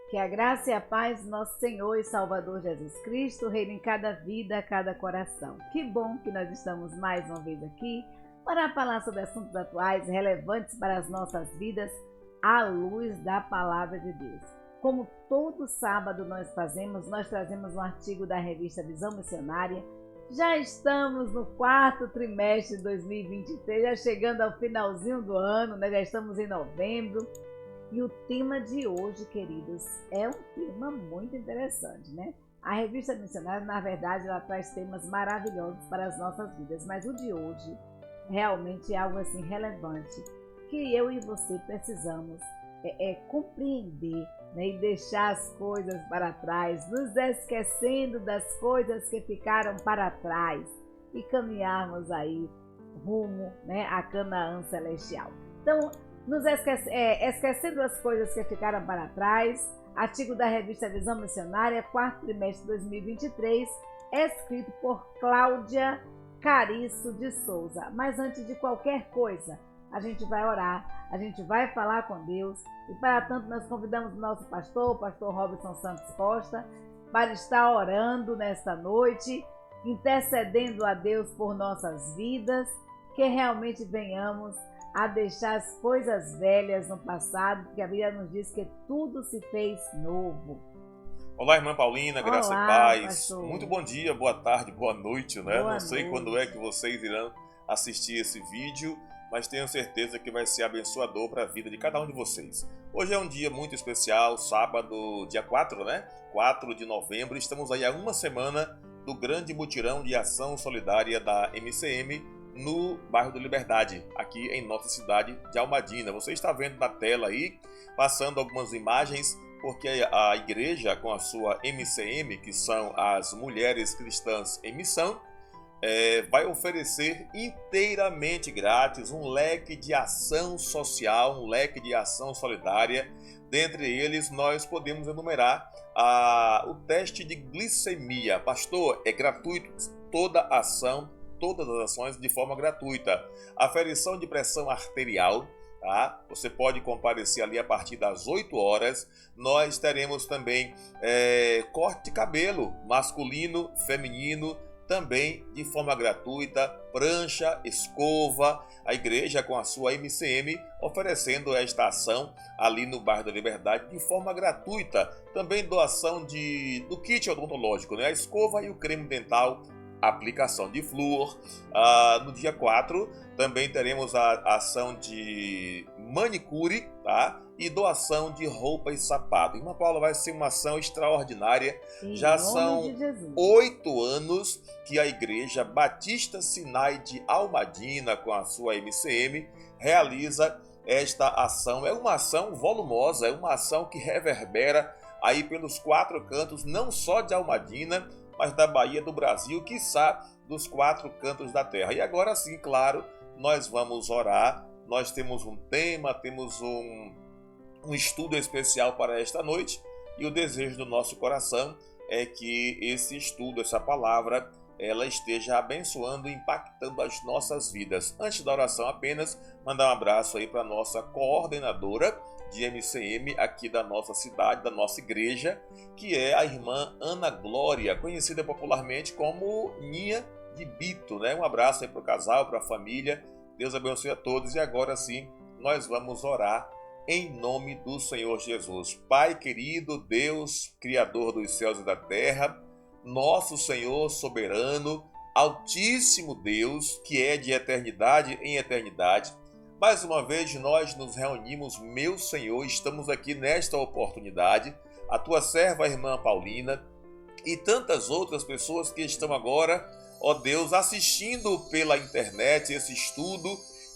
Que a graça e a paz do nosso Senhor e Salvador Jesus Cristo reine em cada vida, cada coração. Que bom que nós estamos mais uma vez aqui para falar sobre assuntos atuais, relevantes para as nossas vidas, à luz da Palavra de Deus. Como todo sábado nós trazemos um artigo da revista Visão Missionária. Já estamos no quarto trimestre de 2023, já chegando ao finalzinho do ano, já estamos em novembro. E o tema de hoje, queridos, é um tema muito interessante, A revista Missionária, na verdade, ela traz temas maravilhosos para as nossas vidas, mas o de hoje realmente é algo assim relevante, que eu e você precisamos compreender, e deixar as coisas para trás, nos esquecendo das coisas que ficaram para trás e caminharmos aí rumo, a Canaã celestial. Então, esquecendo as coisas que ficaram para trás, artigo da revista Visão Missionária, quarto trimestre de 2023, escrito por Cláudia Cariço de Souza. Mas antes de qualquer coisa, a gente vai orar, a gente vai falar com Deus, e para tanto nós convidamos o nosso pastor, o pastor Robson Santos Costa, para estar orando nesta noite, intercedendo a Deus por nossas vidas, que realmente venhamos a deixar as coisas velhas no passado, porque a Bíblia nos diz que tudo se fez novo. Olá, irmã Paulina, graça e paz. Pastor. Muito bom dia, boa tarde, boa noite, Não sei noite. Quando é que vocês irão assistir esse vídeo, mas tenho certeza que vai ser abençoador para a vida de cada um de vocês. Hoje é um dia muito especial, sábado, dia 4, 4 de novembro. Estamos aí há uma semana do grande mutirão de ação solidária da MCM, no bairro da Liberdade, aqui em nossa cidade de Almadina. Você está vendo na tela aí, passando algumas imagens, porque a igreja com a sua MCM, que são as Mulheres Cristãs em Missão, vai oferecer inteiramente grátis um leque de ação social, um leque de ação solidária. Dentre eles, nós podemos enumerar o teste de glicemia. Pastor, é gratuito, toda as ações de forma gratuita. Aferição de pressão arterial, tá? Você pode comparecer ali a partir das 8 horas. Nós teremos também corte de cabelo masculino, feminino, também de forma gratuita, prancha, escova, a igreja com a sua MCM oferecendo esta ação ali no bairro da Liberdade de forma gratuita. Também doação do kit odontológico, a escova e o creme dental, aplicação de flúor. No dia 4 também teremos a ação de manicure, tá? E doação de roupa e sapato. Irmã Paula, vai ser uma ação extraordinária. Já são 8 anos que a Igreja Batista Sinai de Almadina, com a sua MCM, realiza esta ação. É uma ação volumosa, é uma ação que reverbera aí pelos 4 cantos, não só de Almadina, mas da Bahia, do Brasil, quiçá dos 4 cantos da terra. E agora sim, claro, nós vamos orar. Nós temos um tema, temos um estudo especial para esta noite, e o desejo do nosso coração é que esse estudo, essa palavra, ela esteja abençoando e impactando as nossas vidas. Antes da oração, apenas mandar um abraço aí para a nossa coordenadora de MCM aqui da nossa cidade, da nossa igreja, que é a irmã Ana Glória, conhecida popularmente como Ninha de Bito, Um abraço aí para o casal, para a família. Deus abençoe a todos. E agora sim, nós vamos orar em nome do Senhor Jesus. Pai querido, Deus, Criador dos céus e da terra, nosso Senhor soberano, Altíssimo Deus, que é de eternidade em eternidade, mais uma vez nós nos reunimos, meu Senhor, estamos aqui nesta oportunidade, a tua serva, a irmã Paulina, e tantas outras pessoas que estão agora, ó Deus, assistindo pela internet esse estudo.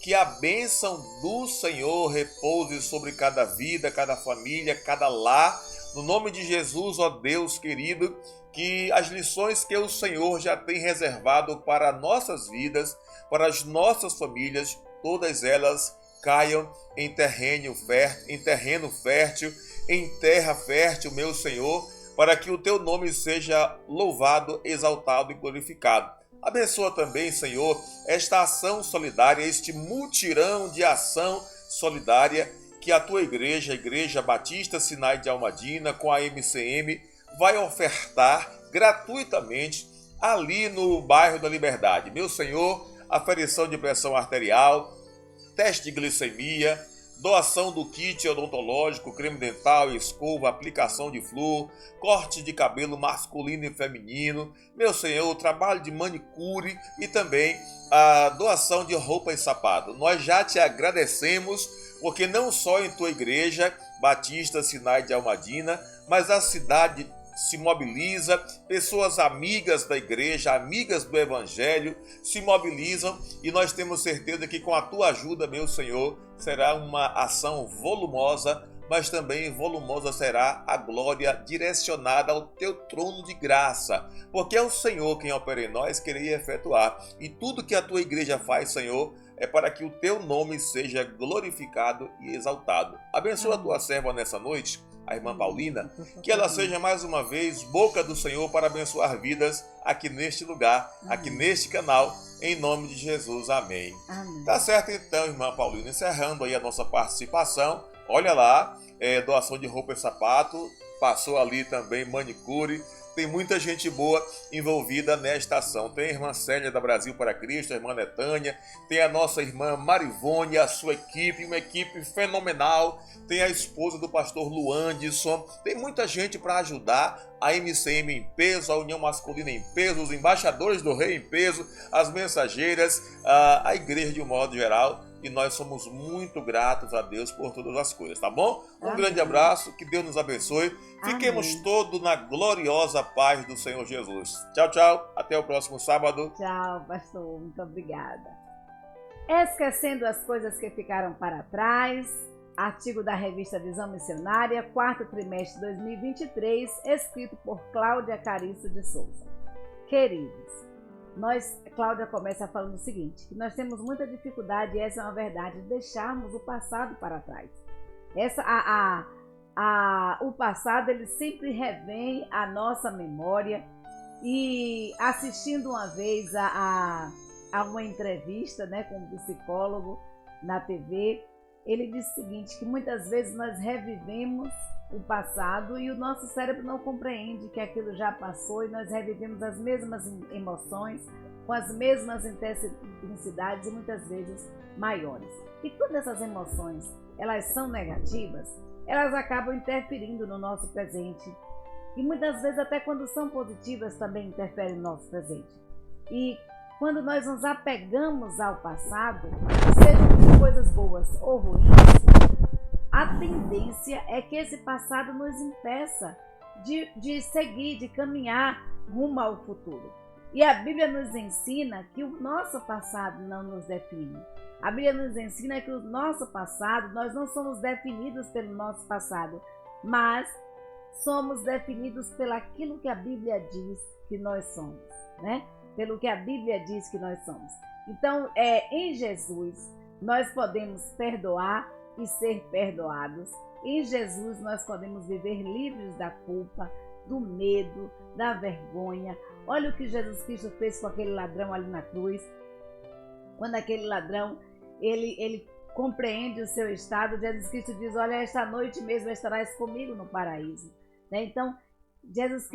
Que a bênção do Senhor repouse sobre cada vida, cada família, cada lar. No nome de Jesus, ó Deus querido, que as lições que o Senhor já tem reservado para nossas vidas, para as nossas famílias, todas elas caiam em terreno fértil, em terra fértil, meu Senhor, para que o teu nome seja louvado, exaltado e glorificado. Abençoa também, Senhor, esta ação solidária, este mutirão de ação solidária que a tua igreja, a Igreja Batista Sinai de Almadina, com a MCM, vai ofertar gratuitamente ali no bairro da Liberdade. Meu Senhor, aferição de pressão arterial, teste de glicemia, doação do kit odontológico, creme dental, escova, aplicação de flúor, corte de cabelo masculino e feminino, meu Senhor, trabalho de manicure e também a doação de roupa e sapato. Nós já te agradecemos, porque não só em tua igreja, Batista Sinai de Almadina, mas a cidade se mobiliza, pessoas amigas da igreja, amigas do evangelho, se mobilizam e nós temos certeza que com a tua ajuda, meu Senhor, será uma ação volumosa, mas também volumosa será a glória direcionada ao teu trono de graça, porque é o Senhor quem opera em nós, querer efetuar, e tudo que a tua igreja faz, Senhor, é para que o teu nome seja glorificado e exaltado. Abençoa a tua serva nessa noite, a irmã Paulina, que ela seja mais uma vez boca do Senhor para abençoar vidas aqui neste lugar, aqui neste canal, em nome de Jesus, amém. Tá certo então, irmã Paulina, encerrando aí a nossa participação, olha lá, doação de roupa e sapato, passou ali também manicure, tem muita gente boa envolvida nesta ação. Tem a irmã Célia da Brasil para Cristo, a irmã Netânia, tem a nossa irmã Marivone, a sua equipe, uma equipe fenomenal, tem a esposa do pastor Luandson, tem muita gente para ajudar, a MCM em peso, a União Masculina em peso, os embaixadores do Rei em peso, as mensageiras, a igreja de um modo geral, e nós somos muito gratos a Deus por todas as coisas, tá bom? Um grande abraço, que Deus nos abençoe. Fiquemos todos na gloriosa paz do Senhor Jesus. Tchau, tchau. Até o próximo sábado. Tchau, pastor. Muito obrigada. Esquecendo as coisas que ficaram para trás, artigo da revista Visão Missionária, quarto trimestre de 2023, escrito por Cláudia Cariço de Souza. Queridos, Cláudia começa falando o seguinte, que nós temos muita dificuldade, e essa é uma verdade, de deixarmos o passado para trás. O passado, ele sempre revém à nossa memória, e assistindo uma vez a uma entrevista, né, com um psicólogo na TV, ele disse o seguinte, que muitas vezes nós revivemos o passado e o nosso cérebro não compreende que aquilo já passou e nós revivemos as mesmas emoções com as mesmas intensidades e muitas vezes maiores. E quando essas emoções elas são negativas, elas acabam interferindo no nosso presente e muitas vezes até quando são positivas também interferem no nosso presente. E quando nós nos apegamos ao passado, sejam coisas boas ou ruins, a tendência é que esse passado nos impeça de seguir, de caminhar rumo ao futuro. E a Bíblia nos ensina que o nosso passado não nos define. A Bíblia nos ensina que o nosso passado, nós não somos definidos pelo nosso passado, mas somos definidos pelo aquilo que a Bíblia diz que nós somos, né? Pelo que a Bíblia diz que nós somos. Então, em Jesus, nós podemos perdoar e ser perdoados. Em Jesus nós podemos viver livres da culpa, do medo, da vergonha. Olha o que Jesus Cristo fez com aquele ladrão ali na cruz. Quando aquele ladrão, ele compreende o seu estado, Jesus Cristo diz, olha, esta noite mesmo estarás comigo no paraíso. Né? Então, em Jesus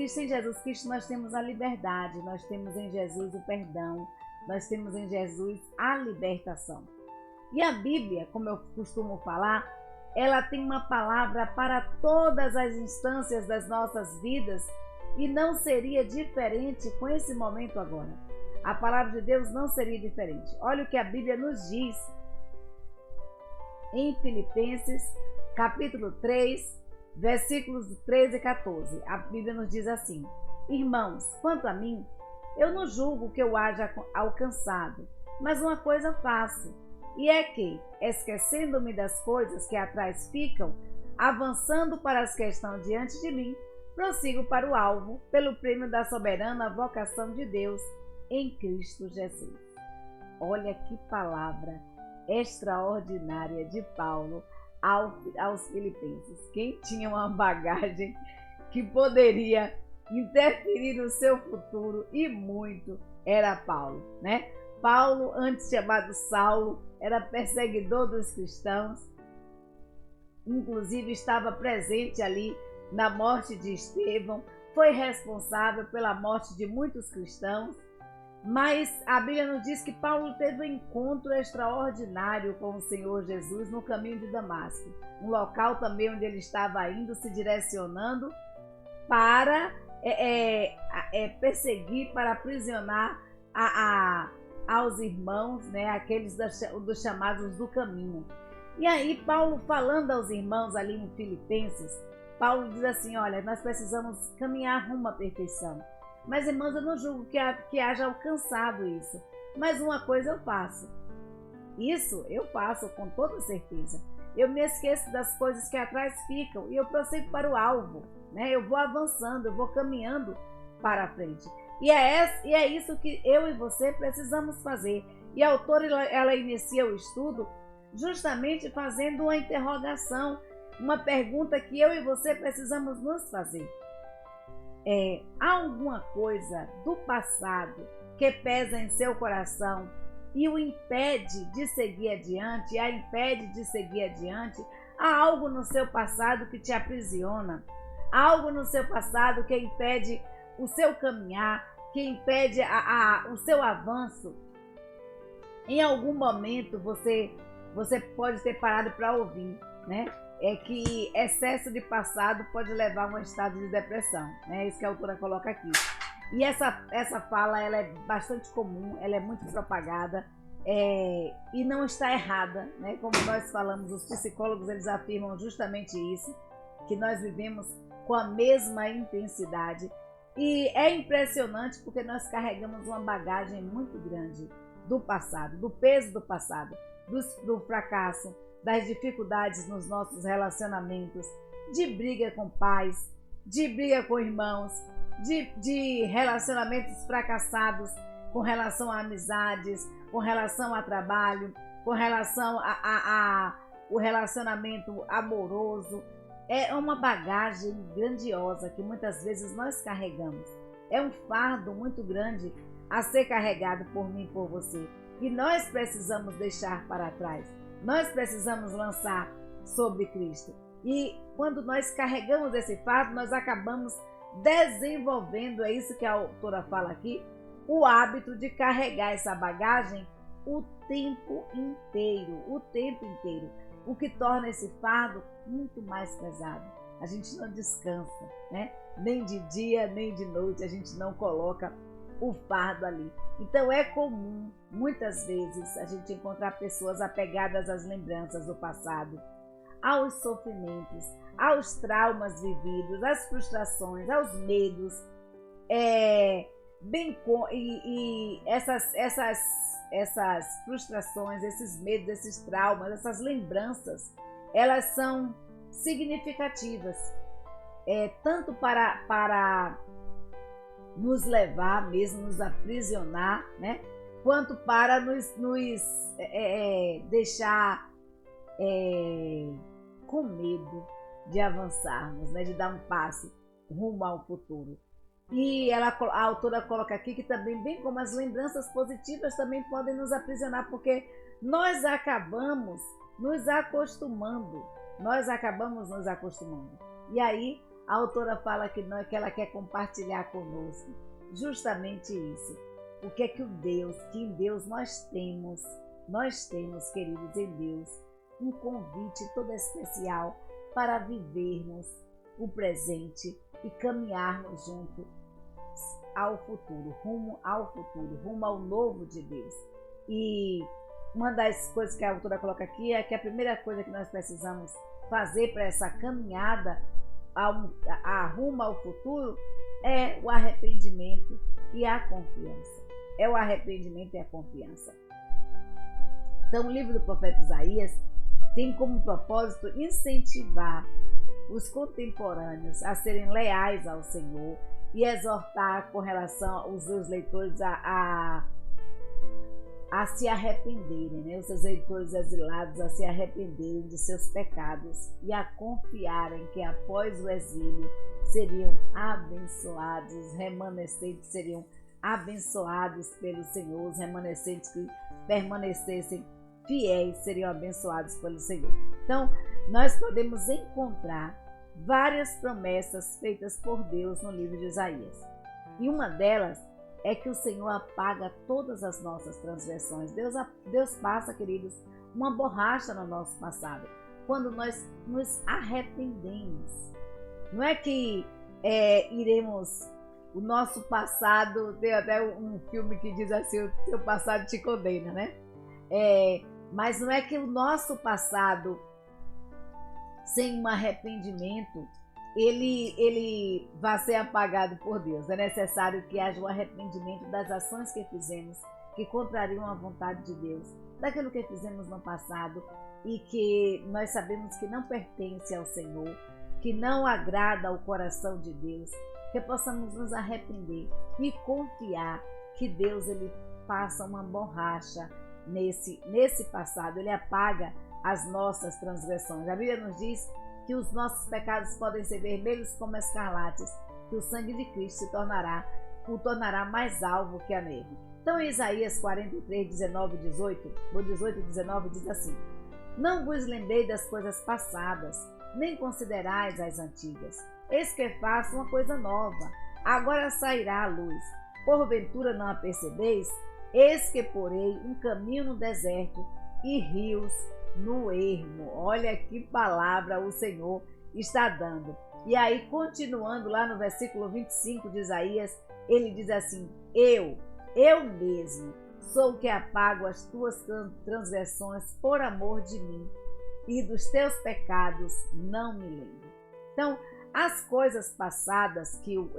Cristo nós temos a liberdade, nós temos em Jesus o perdão, nós temos em Jesus a libertação. E a Bíblia, como eu costumo falar, ela tem uma palavra para todas as instâncias das nossas vidas e não seria diferente com esse momento agora. A palavra de Deus não seria diferente. Olha o que a Bíblia nos diz em Filipenses, capítulo 3, versículos 13 e 14. A Bíblia nos diz assim, irmãos, quanto a mim, eu não julgo que eu haja alcançado, mas uma coisa faço, e é que, esquecendo-me das coisas que atrás ficam, avançando para as que estão diante de mim, prossigo para o alvo, pelo prêmio da soberana vocação de Deus em Cristo Jesus. Olha que palavra extraordinária de Paulo aos Filipenses. Quem tinha uma bagagem que poderia interferir no seu futuro e muito era Paulo, né? Paulo, antes chamado Saulo, era perseguidor dos cristãos, inclusive estava presente ali na morte de Estevão, foi responsável pela morte de muitos cristãos, mas a Bíblia nos diz que Paulo teve um encontro extraordinário com o Senhor Jesus no caminho de Damasco, um local também onde ele estava indo, se direcionando para perseguir, para aprisionar aos irmãos, né, aqueles dos chamados do caminho. E aí Paulo, falando aos irmãos ali em Filipenses, Paulo diz assim: olha, nós precisamos caminhar rumo à perfeição. Mas, irmãos, eu não julgo que haja alcançado isso. Mas uma coisa eu faço. Isso eu faço com toda certeza. Eu me esqueço das coisas que atrás ficam e eu prossigo para o alvo, né? Eu vou avançando, eu vou caminhando para a frente. E é isso que eu e você precisamos fazer. E a autora, ela inicia o estudo justamente fazendo uma interrogação, uma pergunta que eu e você precisamos nos fazer. Há alguma coisa do passado que pesa em seu coração e o impede de seguir adiante, a impede de seguir adiante? Há algo no seu passado que te aprisiona? Há algo no seu passado que impede o seu caminhar, que impede o seu avanço? Em algum momento você pode ter parado para ouvir, né? Que excesso de passado pode levar a um estado de depressão, né? É isso que a autora coloca aqui. E essa fala, ela é bastante comum, ela é muito propagada, e não está errada, né? Como nós falamos, os psicólogos, eles afirmam justamente isso, que nós vivemos com a mesma intensidade. E é impressionante porque nós carregamos uma bagagem muito grande do passado, do peso do passado, do fracasso, das dificuldades nos nossos relacionamentos, de briga com pais, de briga com irmãos, de relacionamentos fracassados com relação a amizades, com relação a trabalho, com relação o relacionamento amoroso. É uma bagagem grandiosa que muitas vezes nós carregamos. É um fardo muito grande a ser carregado por mim e por você, que nós precisamos deixar para trás. Nós precisamos lançar sobre Cristo. E quando nós carregamos esse fardo, nós acabamos desenvolvendo, é isso que a autora fala aqui, o hábito de carregar essa bagagem o tempo inteiro, o que torna esse fardo muito mais pesado. A gente não descansa, né? Nem de dia, nem de noite, a gente não coloca o fardo ali. Então é comum, muitas vezes, a gente encontrar pessoas apegadas às lembranças do passado, aos sofrimentos, aos traumas vividos, às frustrações, aos medos, essas frustrações, esses medos, esses traumas, essas lembranças, elas são significativas, tanto para nos levar mesmo, nos aprisionar, né? Quanto para nos deixar com medo de avançarmos, né? De dar um passo rumo ao futuro. E a autora coloca aqui que também, bem como as lembranças positivas, também podem nos aprisionar, porque nós acabamos nos acostumando. E aí a autora fala que ela quer compartilhar conosco justamente isso. O que é que em Deus nós temos, queridos, em Deus, um convite todo especial para vivermos o presente e caminharmos junto ao futuro, rumo ao novo de Deus. E uma das coisas que a autora coloca aqui é que a primeira coisa que nós precisamos fazer para essa caminhada rumo ao futuro é o arrependimento e a confiança. Então, o livro do profeta Isaías tem como propósito incentivar os contemporâneos a serem leais ao Senhor e exortar com relação aos seus leitores a se arrependerem, né? Os seus leitores exilados a se arrependerem de seus pecados e a confiarem que após o exílio seriam abençoados, os remanescentes seriam abençoados pelo Senhor, os remanescentes que permanecessem fiéis seriam abençoados pelo Senhor. Então, nós podemos encontrar várias promessas feitas por Deus no livro de Isaías. E uma delas é que o Senhor apaga todas as nossas transgressões. Deus passa, queridos, uma borracha no nosso passado, quando nós nos arrependemos. Não é que iremos... O nosso passado, tem até um filme que diz assim, o teu passado te condena, né? Mas não é que o nosso passado, sem um arrependimento, ele vai ser apagado por Deus. É necessário que haja um arrependimento das ações que fizemos, que contrariam a vontade de Deus, daquilo que fizemos no passado e que nós sabemos que não pertence ao Senhor, que não agrada ao coração de Deus, que possamos nos arrepender e confiar que Deus ele passa uma borracha nesse passado, ele apaga as nossas transgressões. A Bíblia nos diz que os nossos pecados podem ser vermelhos como escarlates, que o sangue de Cristo o tornará mais alvo que a neve. Então, em Isaías 43, 19 e 18, ou 18 e 19, diz assim: não vos lembrei das coisas passadas, nem considerais as antigas. Eis que faço uma coisa nova, agora sairá a luz. Porventura não a percebeis? Eis que porei um caminho no deserto e rios no ermo. Olha que palavra o Senhor está dando. E aí, continuando lá no versículo 25 de Isaías, ele diz assim: eu mesmo, sou o que apago as tuas transgressões por amor de mim, e dos teus pecados não me lembro. Então, as coisas passadas que o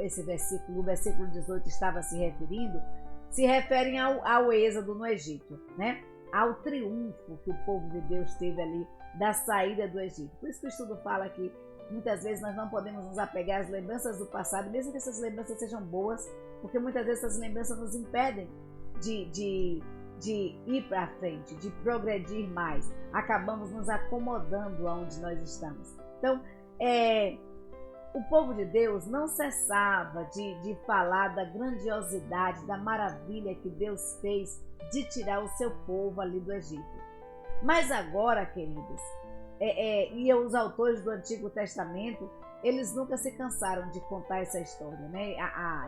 versículo 18 estava se referindo, se referem ao êxodo no Egito, né? Ao triunfo que o povo de Deus teve ali da saída do Egito. Por isso que o estudo fala que muitas vezes nós não podemos nos apegar às lembranças do passado, mesmo que essas lembranças sejam boas, porque muitas vezes essas lembranças nos impedem de ir para frente, de progredir mais. Acabamos nos acomodando aonde nós estamos. Então, o povo de Deus não cessava de falar da grandiosidade, da maravilha que Deus fez de tirar o seu povo ali do Egito. Mas agora, queridos, e os autores do Antigo Testamento, eles nunca se cansaram de contar essa história, né?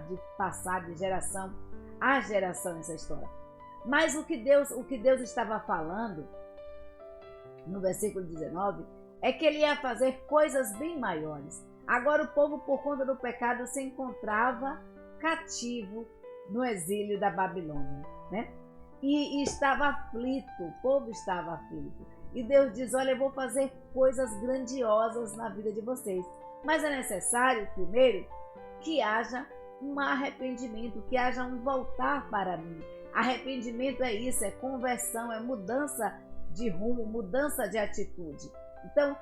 De passar de geração a geração essa história. Mas o que Deus estava falando no versículo 19 é que ele ia fazer coisas bem maiores. Agora o povo, por conta do pecado, se encontrava cativo no exílio da Babilônia, né? E estava aflito, o povo estava aflito. E Deus diz: olha, eu vou fazer coisas grandiosas na vida de vocês. Mas é necessário, primeiro, que haja um arrependimento, que haja um voltar para mim. Arrependimento é isso, é conversão, é mudança de rumo, mudança de atitude. Então,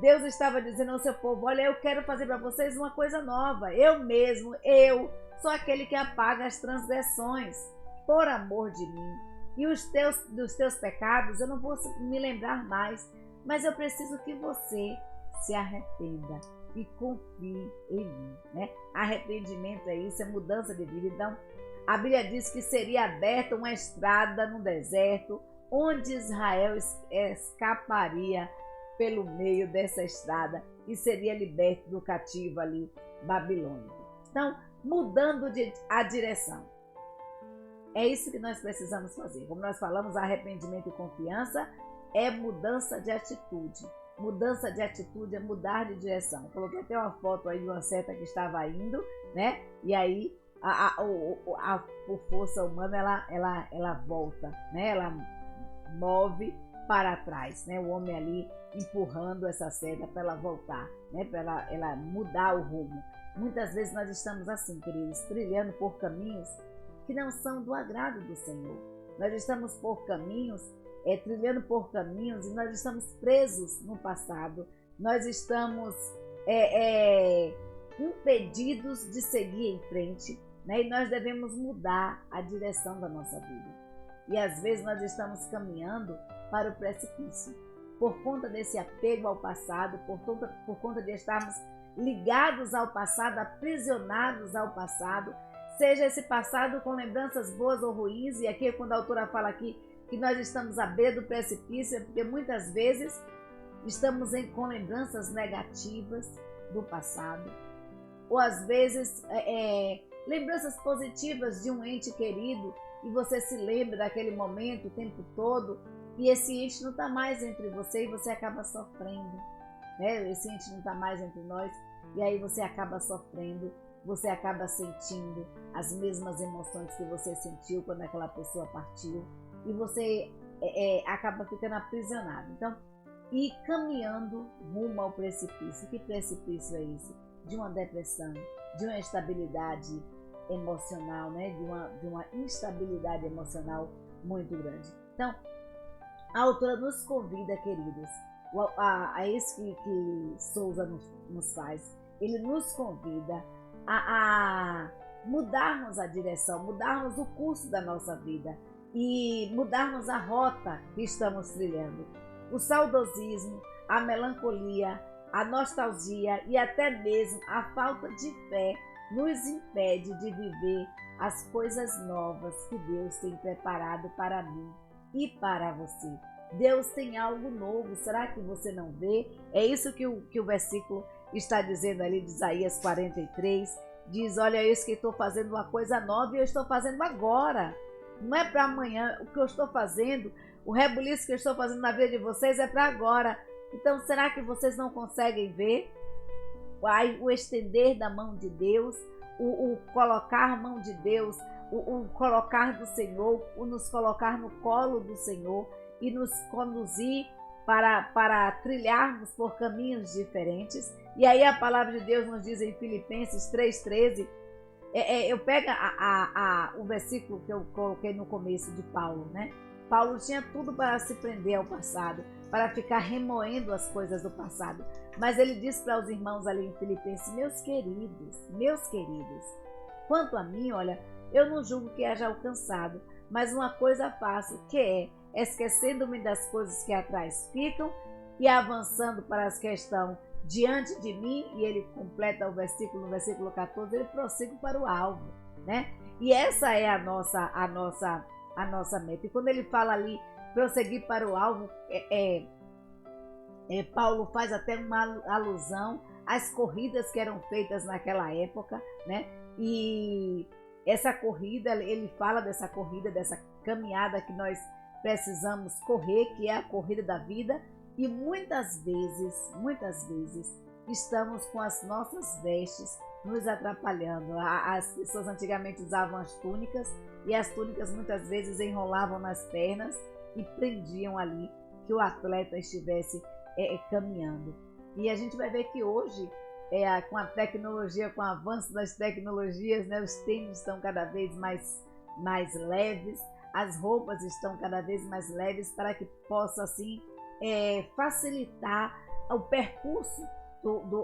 Deus estava dizendo ao seu povo: olha, eu quero fazer para vocês uma coisa nova. Eu mesmo, eu sou aquele que apaga as transgressões por amor de mim. E dos teus pecados eu não vou me lembrar mais, mas eu preciso que você se arrependa e confie em mim, né? Arrependimento é isso, é mudança de vida. Então, a Bíblia diz que seria aberta uma estrada no deserto, onde Israel escaparia pelo meio dessa estrada e seria liberto do cativo ali babilônico. Então, mudando a direção. É isso que nós precisamos fazer. Como nós falamos, arrependimento e confiança é mudança de atitude. Mudança de atitude é mudar de direção. Eu coloquei até uma foto aí de uma seta que estava indo, né? E aí, por força humana, ela volta, né? Ela move para trás, né? O homem ali empurrando essa seta para ela voltar, né? Para ela mudar o rumo. Muitas vezes nós estamos assim, queridos, trilhando por caminhos que não são do agrado do Senhor. Nós estamos trilhando por caminhos e nós estamos presos no passado. Nós estamos impedidos de seguir em frente, né? E nós devemos mudar a direção da nossa vida. E às vezes nós estamos caminhando para o precipício, por conta desse apego ao passado, por conta de estarmos ligados ao passado, aprisionados ao passado, seja esse passado com lembranças boas ou ruins. E aqui, quando a autora fala aqui que nós estamos à beira do precipício, é porque muitas vezes estamos com lembranças negativas do passado, ou às vezes lembranças positivas de um ente querido e você se lembra daquele momento o tempo todo e esse ente não está mais entre você e você acaba sofrendo, né? Esse ente não está mais entre nós e aí você acaba sofrendo, você acaba sentindo as mesmas emoções que você sentiu quando aquela pessoa partiu e você acaba ficando aprisionado. Então, e caminhando rumo ao precipício. Que precipício é esse? De uma depressão, de uma instabilidade emocional, né? de uma instabilidade emocional muito grande. Então, a autora nos convida, queridos, a isso que Souza nos faz, ele nos convida a mudarmos a direção, mudarmos o curso da nossa vida e mudarmos a rota que estamos trilhando. O saudosismo, a melancolia, a nostalgia e até mesmo a falta de fé nos impede de viver as coisas novas que Deus tem preparado para mim e para você. Deus tem algo novo, será que você não vê? É isso que o versículo está dizendo ali de Isaías 43, diz, olha, eu que estou fazendo uma coisa nova e eu estou fazendo agora, não é para amanhã. O que eu estou fazendo, o rebuliço que eu estou fazendo na vida de vocês é para agora. Então, será que vocês não conseguem ver o estender da mão de Deus, o colocar a mão de Deus, o colocar do Senhor, o nos colocar no colo do Senhor e nos conduzir para trilharmos por caminhos diferentes? E aí a palavra de Deus nos diz em Filipenses 3,13, eu pego o versículo que eu coloquei no começo de Paulo, né? Paulo tinha tudo para se prender ao passado, para ficar remoendo as coisas do passado. Mas ele disse para os irmãos ali em Filipenses, meus queridos, quanto a mim, olha, eu não julgo que haja alcançado, mas uma coisa faço, que é, esquecendo-me das coisas que atrás ficam e avançando para as que estão diante de mim, e ele completa o versículo, no versículo 14, ele prossegue para o alvo, né? E essa é a nossa meta. E quando ele fala ali, prosseguir para o alvo, Paulo faz até uma alusão às corridas que eram feitas naquela época, né? E essa corrida, ele fala dessa corrida, dessa caminhada que nós precisamos correr, que é a corrida da vida, e muitas vezes, estamos com as nossas vestes nos atrapalhando. As pessoas antigamente usavam as túnicas, e as túnicas muitas vezes enrolavam nas pernas e prendiam ali que o atleta estivesse caminhando. E a gente vai ver que hoje, com a tecnologia, com o avanço das tecnologias, né, os tênis estão cada vez mais leves, as roupas estão cada vez mais leves para que possa assim facilitar o percurso,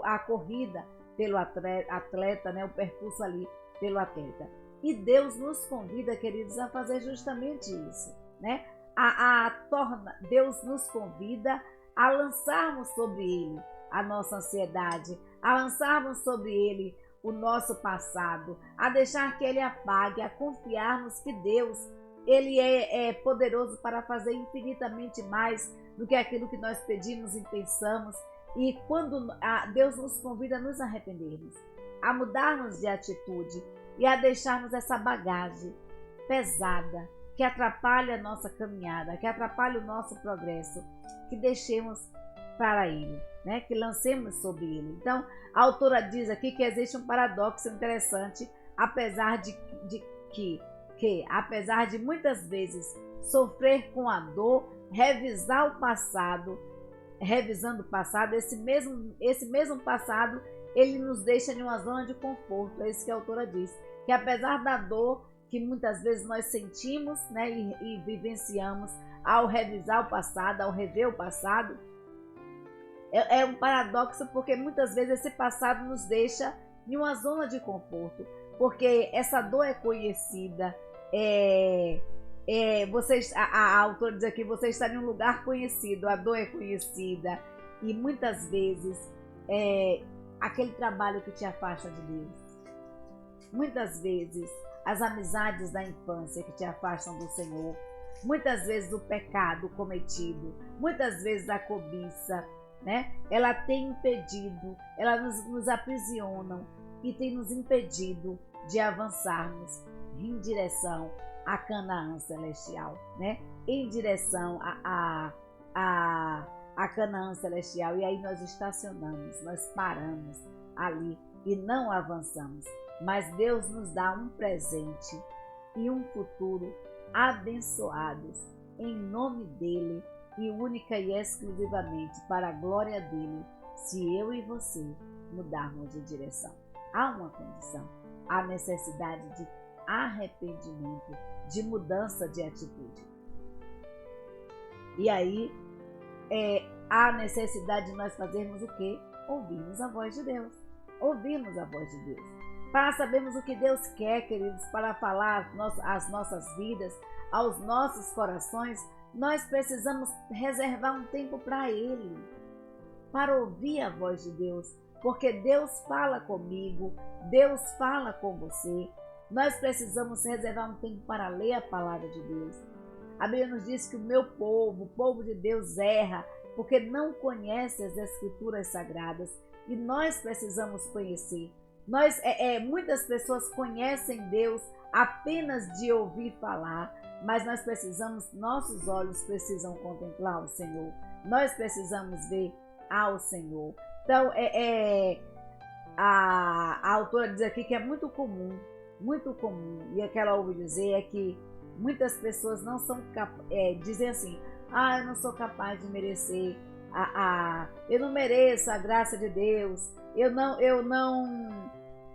a corrida pelo atleta, né, o percurso ali pelo atleta. E Deus nos convida, queridos, a fazer justamente isso, né? Deus nos convida a lançarmos sobre Ele a nossa ansiedade, a lançarmos sobre Ele o nosso passado, a deixar que Ele apague, a confiarmos que Deus, Ele é poderoso para fazer infinitamente mais do que aquilo que nós pedimos e pensamos. E quando Deus nos convida a nos arrependermos, a mudarmos de atitude e a deixarmos essa bagagem pesada que atrapalha a nossa caminhada, que atrapalha o nosso progresso, que deixemos para Ele, né? Que lancemos sobre Ele. Então, a autora diz aqui que existe um paradoxo interessante, apesar de apesar de muitas vezes sofrer com a dor, revisando o passado, esse mesmo passado, ele nos deixa em uma zona de conforto. É isso que a autora diz, que apesar da dor que muitas vezes nós sentimos, né, e vivenciamos ao revisar o passado, ao rever o passado, é um paradoxo, porque muitas vezes esse passado nos deixa em uma zona de conforto, porque essa dor é conhecida, a autora diz aqui, você está em um lugar conhecido, a dor é conhecida, e muitas vezes aquele trabalho que te afasta de Deus, muitas vezes as amizades da infância que te afastam do Senhor, muitas vezes o pecado cometido, muitas vezes a cobiça, né? Ela tem impedido, ela nos aprisionam e tem nos impedido de avançarmos em direção a Canaã celestial, né? Em direção a Canaã celestial. E aí nós estacionamos, nós paramos ali e não avançamos. Mas Deus nos dá um presente e um futuro abençoados em nome dele e única e exclusivamente para a glória dele, se eu e você mudarmos de direção. Há uma condição, há necessidade de arrependimento, de mudança de atitude. E aí há necessidade de nós fazermos o quê? Ouvirmos a voz de Deus. Ouvirmos a voz de Deus. Para sabermos o que Deus quer, queridos, para falar às nossas vidas, aos nossos corações, nós precisamos reservar um tempo para Ele, para ouvir a voz de Deus, porque Deus fala comigo, Deus fala com você. Nós precisamos reservar um tempo para ler a palavra de Deus. A Bíblia nos diz que o povo de Deus erra, porque não conhece as Escrituras Sagradas, e nós precisamos conhecer. Muitas pessoas conhecem Deus apenas de ouvir falar, mas nós precisamos, nossos olhos precisam contemplar o Senhor, nós precisamos ver ao Senhor. Então, a autora diz aqui que é muito comum, e o que ela ouve dizer é que muitas pessoas não são dizem assim, eu não sou capaz de merecer, eu não mereço a graça de Deus, eu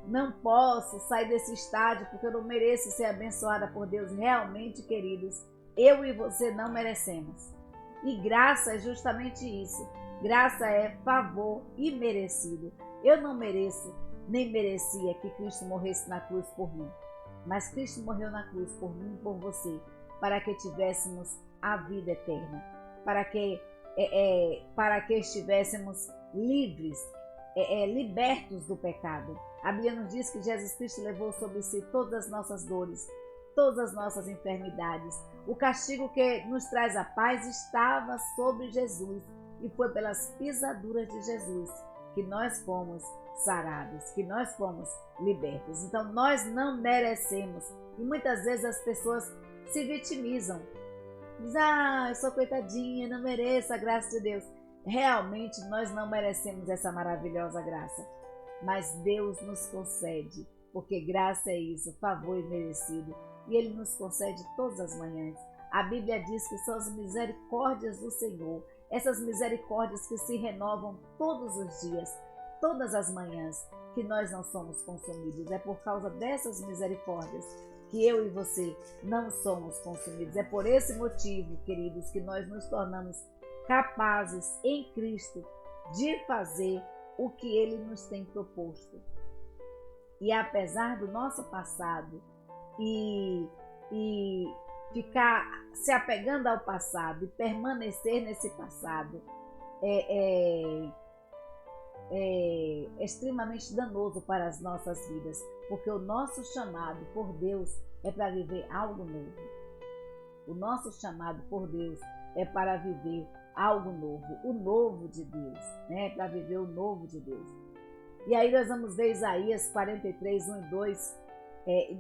não posso sair desse estágio porque eu não mereço ser abençoada por Deus. Realmente, queridos, eu e você não merecemos. E graça é justamente isso. Graça é favor imerecido. Eu não mereço, nem merecia que Cristo morresse na cruz por mim. Mas Cristo morreu na cruz por mim e por você, para que tivéssemos a vida eterna, para que estivéssemos livres, libertos do pecado. A Bíblia nos diz que Jesus Cristo levou sobre si todas as nossas dores, todas as nossas enfermidades. O castigo que nos traz a paz estava sobre Jesus, e foi pelas pisaduras de Jesus que nós fomos sarados, que nós fomos libertos. Então nós não merecemos, e muitas vezes as pessoas se vitimizam. Dizem, eu sou coitadinha, não mereço a graça de Deus. Realmente nós não merecemos essa maravilhosa graça, mas Deus nos concede, porque graça é isso, favor imerecido, e Ele nos concede todas as manhãs. A Bíblia diz que são as misericórdias do Senhor, essas misericórdias que se renovam todos os dias, todas as manhãs, que nós não somos consumidos. É por causa dessas misericórdias que eu e você não somos consumidos. É por esse motivo, queridos, que nós nos tornamos capazes em Cristo de fazer o que Ele nos tem proposto. E apesar do nosso passado e ficar se apegando ao passado e permanecer nesse passado é extremamente danoso para as nossas vidas, porque o nosso chamado por Deus é para viver algo novo. O nosso chamado por Deus é para viver algo novo, o novo de Deus, né? Para viver o novo de Deus. E aí nós vamos ver Isaías 43, 1 e 2,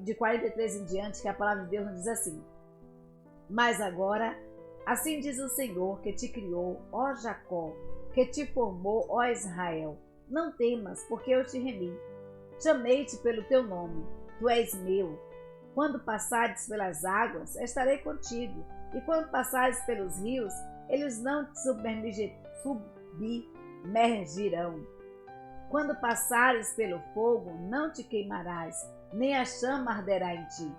de 43 em diante, que a palavra de Deus nos diz assim: Mas agora, assim diz o Senhor que te criou, ó Jacó, que te formou, ó Israel, não temas, porque eu te remi. Chamei-te pelo teu nome, tu és meu. Quando passares pelas águas, estarei contigo, e quando passares pelos rios, eles não te submergirão. Quando passares pelo fogo, não te queimarás, nem a chama arderá em ti.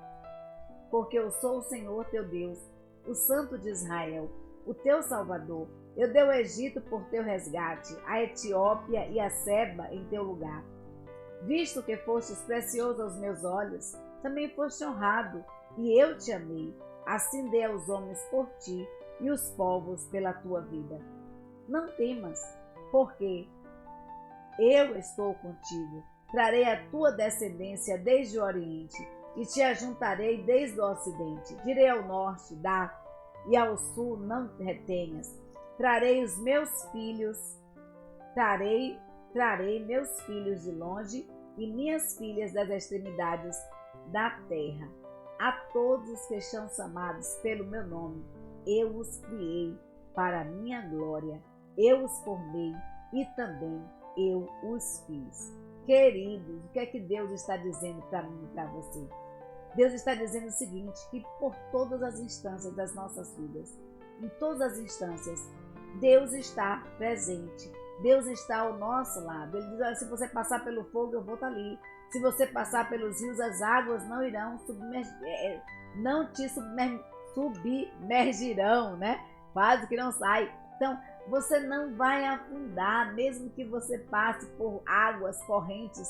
Porque eu sou o Senhor teu Deus, o Santo de Israel, o teu Salvador. Eu dei o Egito por teu resgate, a Etiópia e a Seba em teu lugar. Visto que fostes precioso aos meus olhos, também foste honrado, e eu te amei. Assim dei aos homens por ti, e os povos pela tua vida. Não temas, porque eu estou contigo. Trarei a tua descendência desde o Oriente, e te ajuntarei desde o Ocidente. Direi ao norte, dá, e ao sul não retenhas. Trarei os meus filhos trarei meus filhos de longe e minhas filhas das extremidades da terra. A todos os que são chamados pelo meu nome, eu os criei para a minha glória. Eu os formei e também eu os fiz. Queridos, o que é que Deus está dizendo para mim e para você? Deus está dizendo o seguinte, que por todas as instâncias das nossas vidas, em todas as instâncias, Deus está presente. Deus está ao nosso lado. Ele diz, olha, se você passar pelo fogo, eu vou estar ali. Se você passar pelos rios, as águas não irão não te submergirão, né? Quase que não sai. Então, você não vai afundar, mesmo que você passe por águas correntes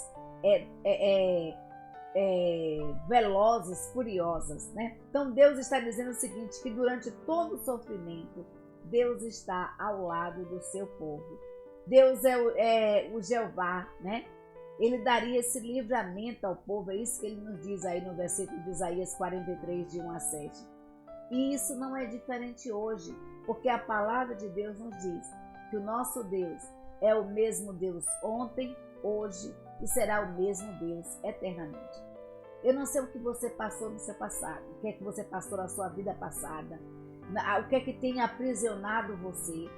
velozes, furiosas, né? Então, Deus está dizendo o seguinte, que durante todo o sofrimento, Deus está ao lado do seu povo. Deus é o Jeová, né? Ele daria esse livramento ao povo, é isso que ele nos diz aí no versículo de Isaías 43, de 1 a 7. E isso não é diferente hoje, porque a palavra de Deus nos diz que o nosso Deus é o mesmo Deus ontem, hoje e será o mesmo Deus eternamente. Eu não sei o que você passou no seu passado, o que é que você passou na sua vida passada, o que é que tem aprisionado você,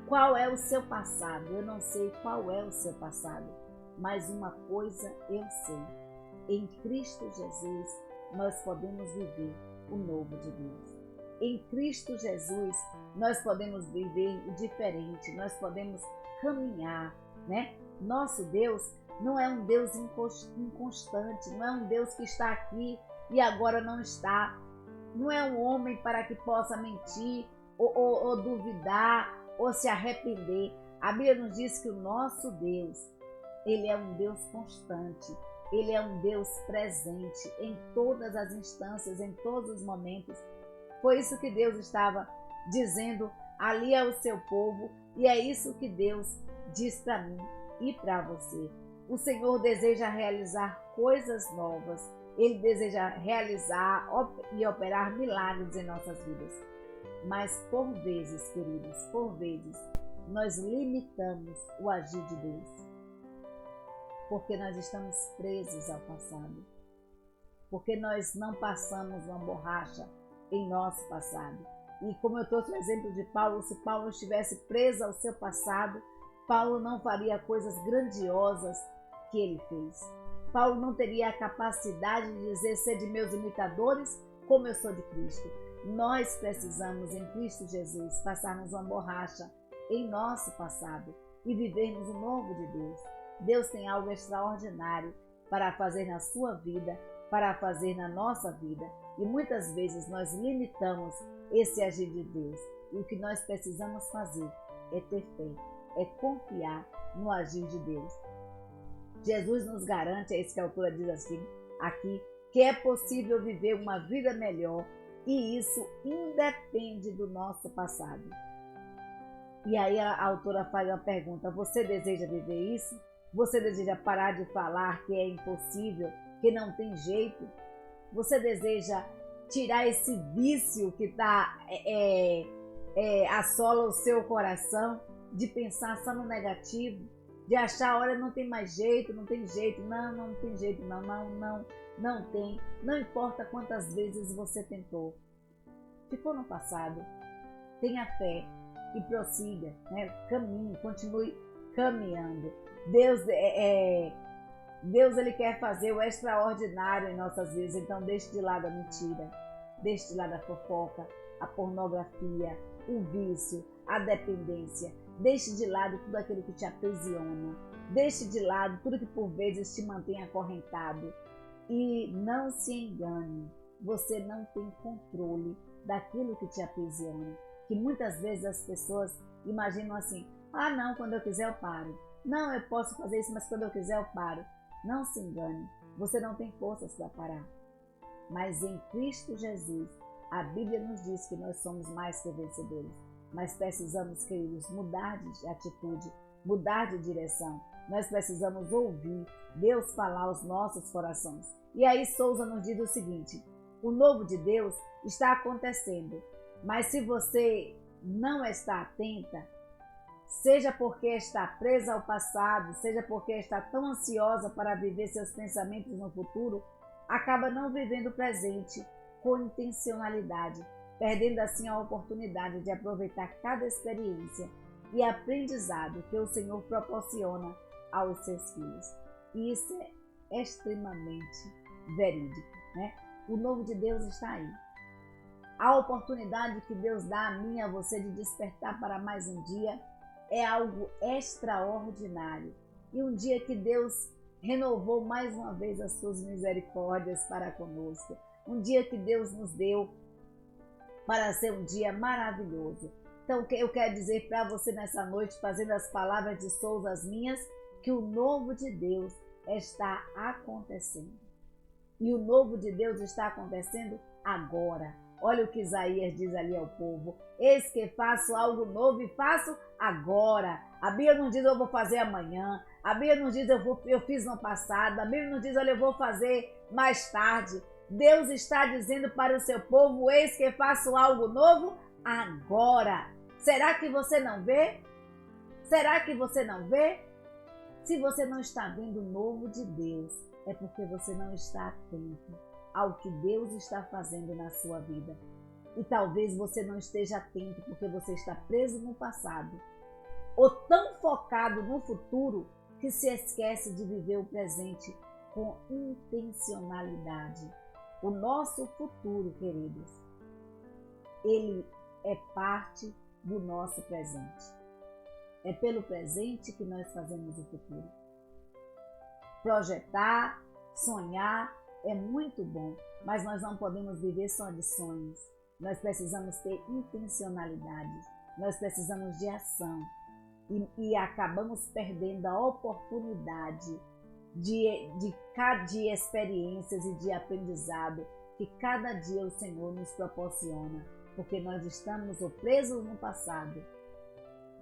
qual é o seu passado. Eu não sei qual é o seu passado, mas uma coisa eu sei, em Cristo Jesus nós podemos viver o novo de Deus. Em Cristo Jesus nós podemos viver o diferente, nós podemos caminhar, né? Nosso Deus não é um Deus inconstante, não é um Deus que está aqui e agora não está. Não é um homem para que possa mentir ou duvidar ou se arrepender. A Bíblia nos diz que o nosso Deus, ele é um Deus constante, ele é um Deus presente em todas as instâncias, em todos os momentos. Foi isso que Deus estava dizendo ali ao seu povo e é isso que Deus diz para mim e para você. O Senhor deseja realizar coisas novas, Ele deseja realizar e operar milagres em nossas vidas. Mas por vezes, queridos, por vezes, nós limitamos o agir de Deus. Porque nós estamos presos ao passado. Porque nós não passamos uma borracha em nosso passado. E como eu trouxe o exemplo de Paulo, se Paulo estivesse preso ao seu passado, Paulo não faria coisas grandiosas que ele fez. Paulo não teria a capacidade de dizer, sede meus imitadores, como eu sou de Cristo. Nós precisamos, em Cristo Jesus, passarmos uma borracha em nosso passado e vivermos o novo de Deus. Deus tem algo extraordinário para fazer na sua vida, para fazer na nossa vida. E muitas vezes nós limitamos esse agir de Deus. E o que nós precisamos fazer é ter fé, é confiar no agir de Deus. Jesus nos garante, é isso que a autora diz assim, aqui, que é possível viver uma vida melhor e isso independe do nosso passado. E aí a autora faz uma pergunta, você deseja viver isso? Você deseja parar de falar que é impossível, que não tem jeito? Você deseja tirar esse vício que assola o seu coração, de pensar só no negativo, de achar, olha, não tem mais jeito, não tem jeito, não tem jeito, não tem. Não importa quantas vezes você tentou. Ficou no passado. Tenha fé e prossiga, né? Caminhe, continue caminhando. Deus ele quer fazer o extraordinário em nossas vidas, então deixe de lado a mentira, deixe de lado a fofoca, a pornografia, o vício, a dependência. Deixe de lado tudo aquilo que te aprisiona. Deixe de lado tudo que por vezes te mantém acorrentado. E não se engane, você não tem controle daquilo que te aprisiona. Que muitas vezes as pessoas imaginam assim, não, quando eu quiser eu paro. Não, eu posso fazer isso, mas quando eu quiser eu paro. Não se engane, você não tem forças para parar. Mas em Cristo Jesus, a Bíblia nos diz que nós somos mais que vencedores. Mas precisamos, queridos, mudar de atitude, mudar de direção. Nós precisamos ouvir Deus falar aos nossos corações. E aí Souza nos diz o seguinte, o novo de Deus está acontecendo, mas se você não está atenta, seja porque está presa ao passado, seja porque está tão ansiosa para viver seus pensamentos no futuro, acaba não vivendo o presente com intencionalidade, perdendo assim a oportunidade de aproveitar cada experiência e aprendizado que o Senhor proporciona aos seus filhos. E isso é extremamente verídico, né? O novo de Deus está aí. A oportunidade que Deus dá a mim e a você de despertar para mais um dia é algo extraordinário. E um dia que Deus renovou mais uma vez as suas misericórdias para conosco. Um dia que Deus nos deu para ser um dia maravilhoso. Então eu quero dizer para você nessa noite, fazendo as palavras de Souza as minhas, que o novo de Deus está acontecendo. E o novo de Deus está acontecendo agora. Olha o que Isaías diz ali ao povo: eis que faço algo novo e faço agora. A Bíblia não diz eu vou fazer amanhã. A Bíblia não diz eu fiz no passado. A Bíblia não diz olha eu vou fazer mais tarde. Deus está dizendo para o seu povo: eis que faço algo novo agora. Será que você não vê? Será que você não vê? Se você não está vendo o novo de Deus, é porque você não está atento ao que Deus está fazendo na sua vida. E talvez você não esteja atento porque você está preso no passado, ou tão focado no futuro que se esquece de viver o presente com intencionalidade. O nosso futuro, queridos, ele é parte do nosso presente. É pelo presente que nós fazemos o futuro. Projetar, sonhar é muito bom, mas nós não podemos viver só de sonhos. Nós precisamos ter intencionalidade, nós precisamos de ação e acabamos perdendo a oportunidade de experiências e de aprendizado que cada dia o Senhor nos proporciona, porque nós estamos ou presos no passado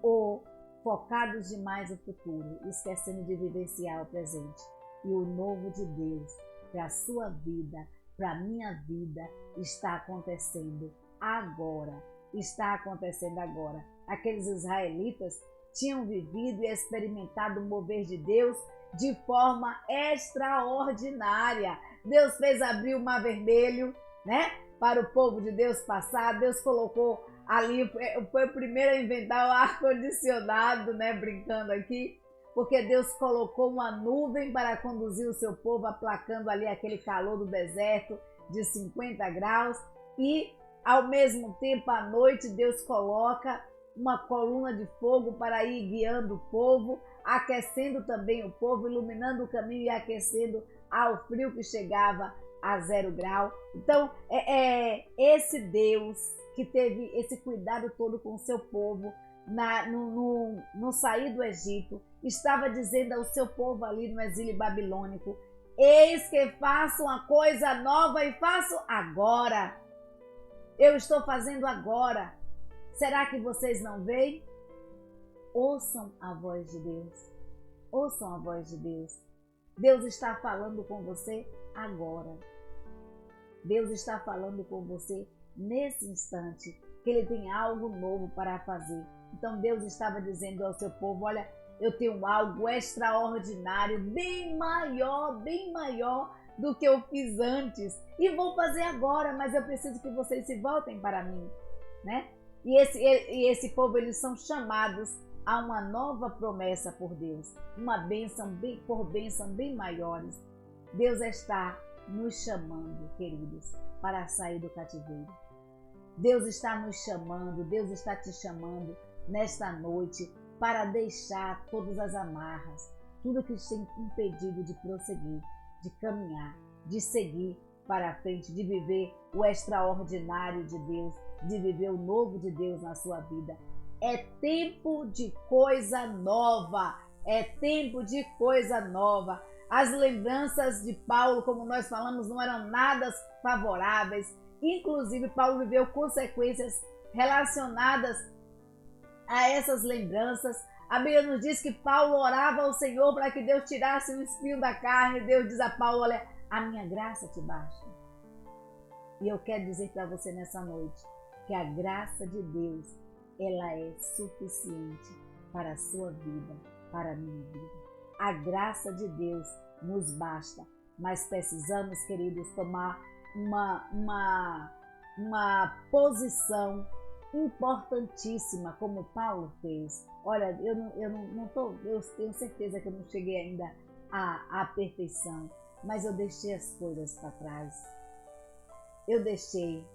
ou focados demais no futuro, esquecendo de vivenciar o presente. E o novo de Deus para a sua vida, para a minha vida, está acontecendo agora. Está acontecendo agora. Aqueles israelitas tinham vivido e experimentado o mover de Deus de forma extraordinária. Deus fez abrir o Mar Vermelho, né? Para o povo de Deus passar. Deus colocou ali, foi o primeiro a inventar o ar-condicionado, né? Brincando aqui. Porque Deus colocou uma nuvem para conduzir o seu povo, aplacando ali aquele calor do deserto de 50 graus. E, ao mesmo tempo, à noite, Deus coloca uma coluna de fogo para ir guiando o povo, aquecendo também o povo, iluminando o caminho e aquecendo ao frio que chegava a 0 grau. Então, esse Deus que teve esse cuidado todo com o seu povo no sair do Egito, estava dizendo ao seu povo ali no exílio babilônico: eis que faço uma coisa nova e faço agora. Eu estou fazendo agora. Será que vocês não veem? Ouçam a voz de Deus. Ouçam a voz de Deus. Deus está falando com você agora. Deus está falando com você nesse instante, que Ele tem algo novo para fazer. Então Deus estava dizendo ao seu povo: olha, eu tenho algo extraordinário, bem maior do que eu fiz antes. E vou fazer agora, mas eu preciso que vocês se voltem para mim, né? E esse povo, eles são chamados a uma nova promessa por Deus. Uma bênção bem maiores. Deus está nos chamando, queridos, para sair do cativeiro. Deus está nos chamando, Deus está te chamando nesta noite para deixar todas as amarras, tudo que tem impedido de prosseguir, de caminhar, de seguir para frente, de viver o extraordinário de Deus, de viver o novo de Deus na sua vida. É tempo de coisa nova, é tempo de coisa nova. As lembranças de Paulo, como nós falamos, não eram nada favoráveis. Inclusive, Paulo viveu consequências relacionadas a essas lembranças. A Bíblia nos diz que Paulo orava ao Senhor para que Deus tirasse o espinho da carne. Deus diz a Paulo: olha, a minha graça te basta. E eu quero dizer para você nessa noite que a graça de Deus, ela é suficiente. para a sua vida, para a minha vida. A graça de Deus nos basta, mas precisamos, queridos, tomar uma posição importantíssima, como Paulo fez. Olha, eu tenho certeza que eu não cheguei ainda à perfeição, mas eu deixei as coisas para trás. Eu deixei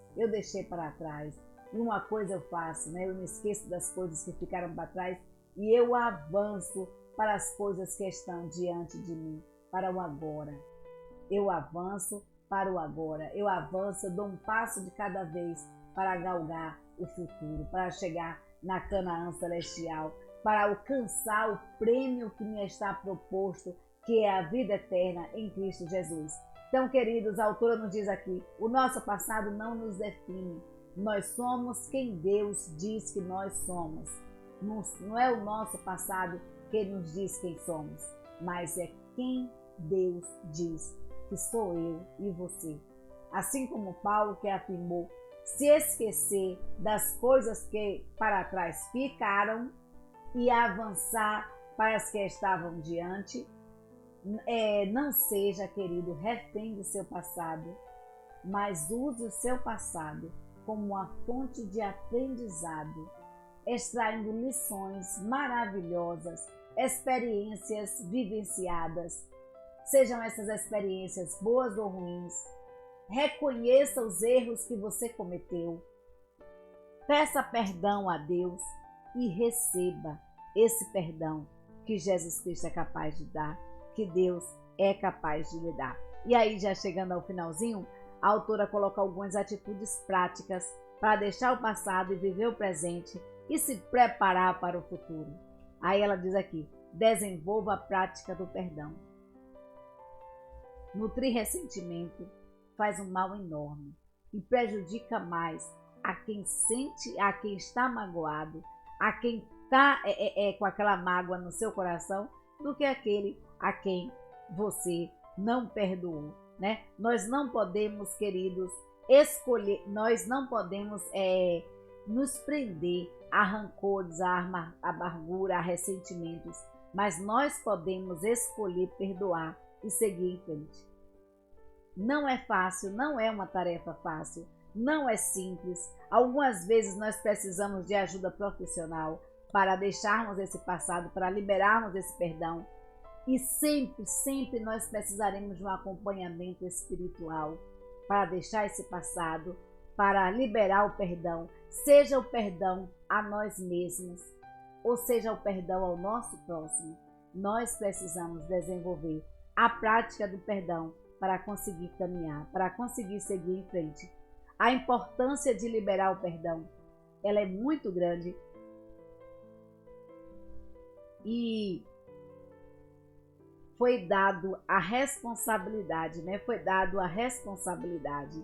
para trás. E uma coisa eu faço, né? Eu me esqueço das coisas que ficaram para trás e eu avanço para as coisas que estão diante de mim, para o agora. Eu avanço para o agora. Eu avanço, eu dou um passo de cada vez para galgar o futuro, para chegar na Canaã celestial, para alcançar o prêmio que me está proposto, que é a vida eterna em Cristo Jesus. Então, queridos, a autora nos diz aqui, o nosso passado não nos define. Nós somos quem Deus diz que nós somos. Não é o nosso passado que nos diz quem somos, mas é quem Deus diz que sou eu e você. Assim como Paulo, que afirmou se esquecer das coisas que para trás ficaram e avançar para as que estavam diante. Não seja, querido, refém do seu passado, mas use o seu passado como uma fonte de aprendizado, extraindo lições maravilhosas, experiências vivenciadas. Sejam essas experiências boas ou ruins. Reconheça os erros que você cometeu. Peça perdão a Deus e receba esse perdão que Jesus Cristo é capaz de dar, que Deus é capaz de lhe dar. E aí, já chegando ao finalzinho, a autora coloca algumas atitudes práticas para deixar o passado e viver o presente e se preparar para o futuro. Aí ela diz aqui, desenvolva a prática do perdão. Nutrir ressentimento faz um mal enorme e prejudica mais a quem sente, a quem está magoado, a quem está com aquela mágoa no seu coração, do que aquele a quem você não perdoou, né? Nós não podemos, queridos, escolher, nós não podemos nos prender a rancores, a amargura, a ressentimentos, mas nós podemos escolher perdoar e seguir em frente. Não é fácil, não é uma tarefa fácil, não é simples. Algumas vezes nós precisamos de ajuda profissional para deixarmos esse passado, para liberarmos esse perdão. E sempre nós precisaremos de um acompanhamento espiritual para deixar esse passado, para liberar o perdão, seja o perdão a nós mesmos, ou seja o perdão ao nosso próximo. Nós precisamos desenvolver a prática do perdão para conseguir caminhar, para conseguir seguir em frente. A importância de liberar o perdão, ela é muito grande e foi dado a responsabilidade, né? Foi dado a responsabilidade,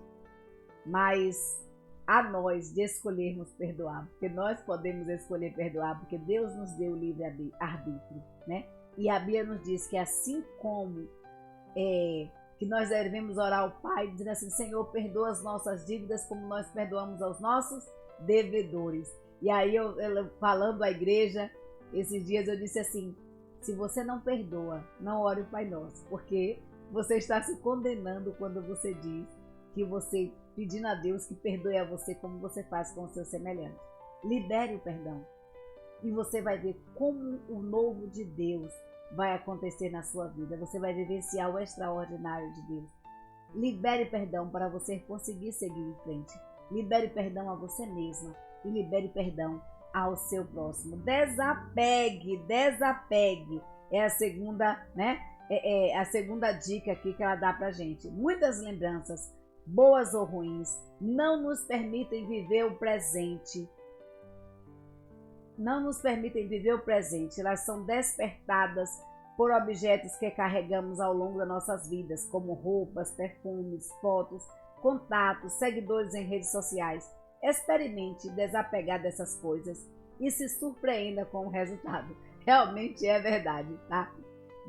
mas a nós de escolhermos perdoar, porque nós podemos escolher perdoar, porque Deus nos deu livre arbítrio, né? E a Bíblia nos diz que assim como que nós devemos orar ao Pai, dizendo assim, Senhor, perdoa as nossas dívidas como nós perdoamos aos nossos devedores. E aí eu falando à igreja, esses dias eu disse assim, se você não perdoa, não ore o Pai Nosso, porque você está se condenando quando você diz que você, pedindo a Deus que perdoe a você como você faz com o seu semelhante. Libere o perdão e você vai ver como o novo de Deus vai acontecer na sua vida. Você vai vivenciar o extraordinário de Deus. Libere perdão para você conseguir seguir em frente. Libere perdão a você mesma e libere perdão ao seu próximo. Desapegue. É a segunda, né? A segunda dica aqui que ela dá pra gente. Muitas lembranças, boas ou ruins, não nos permitem viver o presente. Não nos permitem viver o presente. Elas são despertadas por objetos que carregamos ao longo das nossas vidas, como roupas, perfumes, fotos, contatos, seguidores em redes sociais. Experimente desapegar dessas coisas e se surpreenda com o resultado. Realmente é verdade, tá?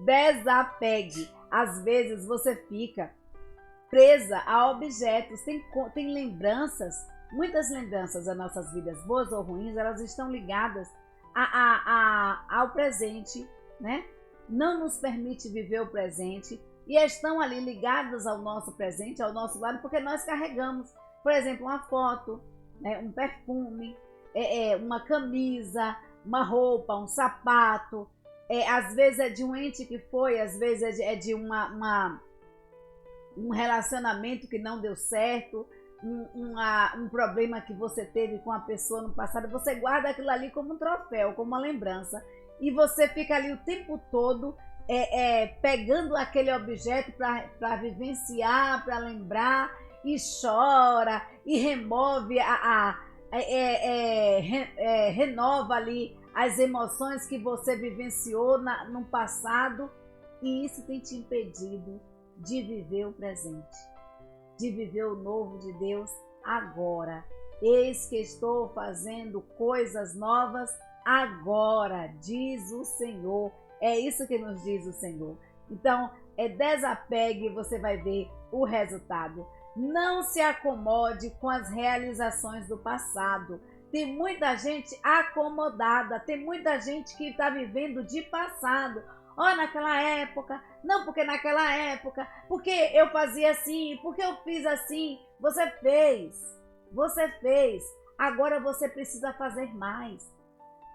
Desapegue. Às vezes você fica presa a objetos, tem lembranças, muitas lembranças das nossas vidas, boas ou ruins, elas estão ligadas ao presente, né? Não nos permite viver o presente e estão ali ligados ao nosso presente, ao nosso lado, porque nós carregamos, por exemplo, uma foto, né? Um perfume, uma camisa, uma roupa, um sapato, às vezes é de um ente que foi, às vezes é de um relacionamento que não deu certo, um problema que você teve com a pessoa no passado, você guarda aquilo ali como um troféu, como uma lembrança, e você fica ali o tempo todo pegando aquele objeto para vivenciar, para lembrar, e chora, e remove, renova ali as emoções que você vivenciou no passado, e isso tem te impedido de viver o presente, de viver o novo de Deus agora. Eis que estou fazendo coisas novas agora, diz o Senhor. É isso que nos diz o Senhor. Então, desapegue e você vai ver o resultado. Não se acomode com as realizações do passado. Tem muita gente acomodada, tem muita gente que está vivendo de passado. Naquela época, não, porque naquela época, porque eu fazia assim, porque eu fiz assim. Você fez. Agora você precisa fazer mais.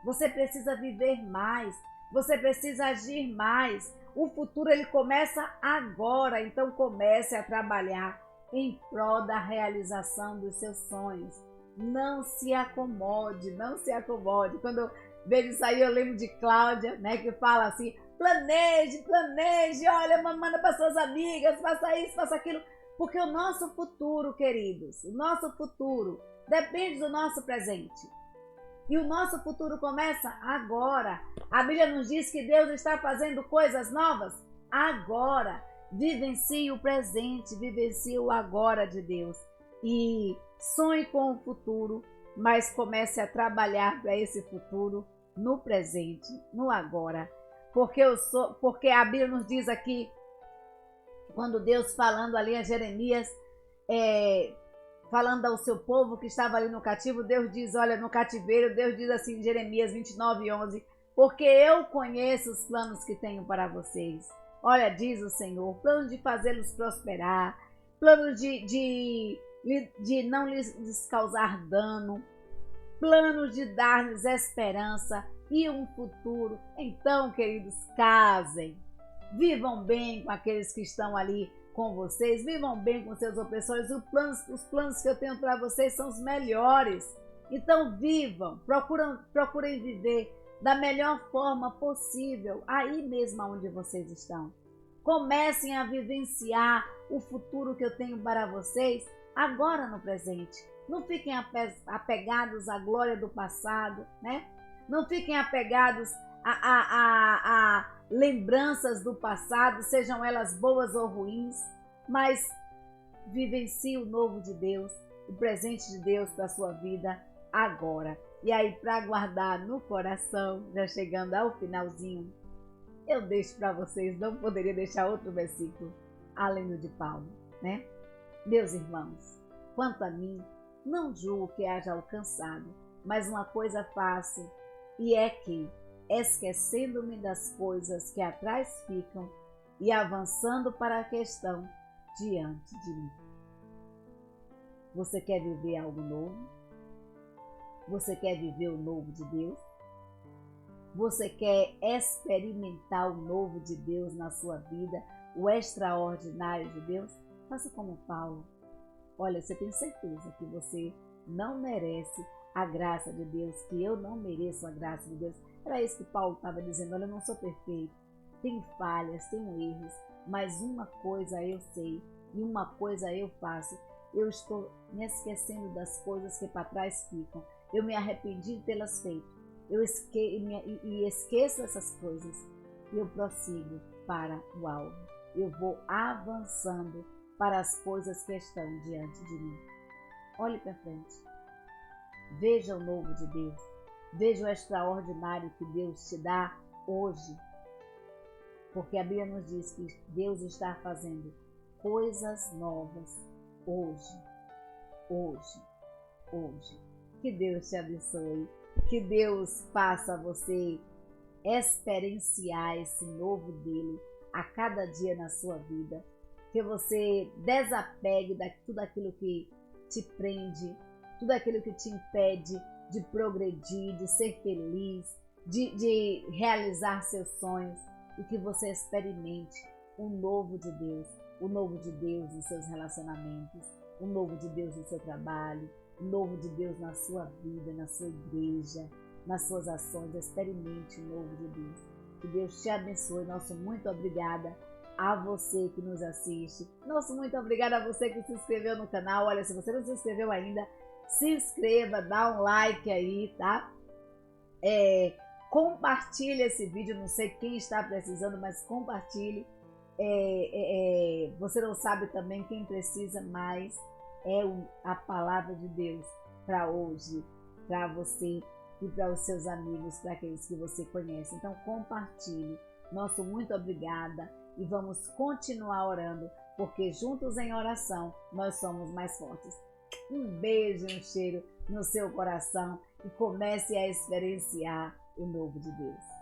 Você precisa viver mais. Você precisa agir mais. O futuro ele começa agora, então comece a trabalhar em prol da realização dos seus sonhos. Não se acomode, não se acomode. Quando eu vejo isso aí, eu lembro de Cláudia, né, que fala assim: planeje, olha, manda para suas amigas, faça isso, faça aquilo. Porque o nosso futuro, queridos, o nosso futuro depende do nosso presente. E o nosso futuro começa agora. A Bíblia nos diz que Deus está fazendo coisas novas agora. Vivencie o presente, vivencie o agora de Deus. E sonhe com o futuro, mas comece a trabalhar para esse futuro no presente, no agora. Porque a Bíblia nos diz aqui, quando Deus falando ali a Jeremias, falando ao seu povo que estava ali no cativo, Deus diz, olha, no cativeiro, Deus diz assim em Jeremias 29:11, porque eu conheço os planos que tenho para vocês. Olha, diz o Senhor, planos de fazê-los prosperar, planos de não lhes causar dano, planos de dar-lhes esperança e um futuro. Então, queridos, casem, vivam bem com aqueles que estão ali com vocês, vivam bem com seus opressores. Os planos que eu tenho para vocês são os melhores. Então vivam, procurem viver da melhor forma possível, aí mesmo onde vocês estão. Comecem a vivenciar o futuro que eu tenho para vocês agora no presente. Não fiquem apegados à glória do passado, né? Não fiquem apegados a lembranças do passado, sejam elas boas ou ruins, mas vivencie o novo de Deus, o presente de Deus para a sua vida agora. E aí, para guardar no coração, já chegando ao finalzinho, eu deixo para vocês, não poderia deixar outro versículo, além do de Paulo, né? Meus irmãos, quanto a mim, não julgo que haja alcançado, mas uma coisa faço, e é que, esquecendo-me das coisas que atrás ficam e avançando para a questão diante de mim. Você quer viver algo novo? Você quer viver o novo de Deus? Você quer experimentar o novo de Deus na sua vida, o extraordinário de Deus? Faça como Paulo. Olha, você tem certeza que você não merece a graça de Deus, que eu não mereço a graça de Deus. Era isso que Paulo estava dizendo. Olha, eu não sou perfeito, tenho falhas, tenho erros, mas uma coisa eu sei e uma coisa eu faço. Eu estou me esquecendo das coisas que para trás ficam. Eu me arrependi de tê-las feito. Eu esqueço essas coisas e eu prossigo para o alvo. Eu vou avançando para as coisas que estão diante de mim. Olhe para frente. Veja o novo de Deus. Veja o extraordinário que Deus te dá hoje. Porque a Bíblia nos diz que Deus está fazendo coisas novas hoje. Hoje. Hoje. Que Deus te abençoe Que Deus faça você experienciar esse novo dele a cada dia na sua vida. Que você desapegue de tudo aquilo que te prende, tudo aquilo que te impede de progredir, de ser feliz, de realizar seus sonhos, e que você experimente o novo de Deus, o novo de Deus nos seus relacionamentos, o novo de Deus no seu trabalho, o novo de Deus na sua vida, na sua igreja, nas suas ações. Experimente o novo de Deus. Que Deus te abençoe. Nosso muito obrigada a você que nos assiste. Nosso muito obrigada a você que se inscreveu no canal. Olha, se você não se inscreveu ainda, se inscreva, dá um like aí, tá? Compartilhe esse vídeo. Não sei quem está precisando, mas compartilhe. Você não sabe também quem precisa mais. A palavra de Deus para hoje, para você e para os seus amigos, para aqueles que você conhece. Então compartilhe. Nosso muito obrigada, e vamos continuar orando, porque juntos em oração nós somos mais fortes. Um beijo e um cheiro no seu coração, e comece a experienciar o novo de Deus.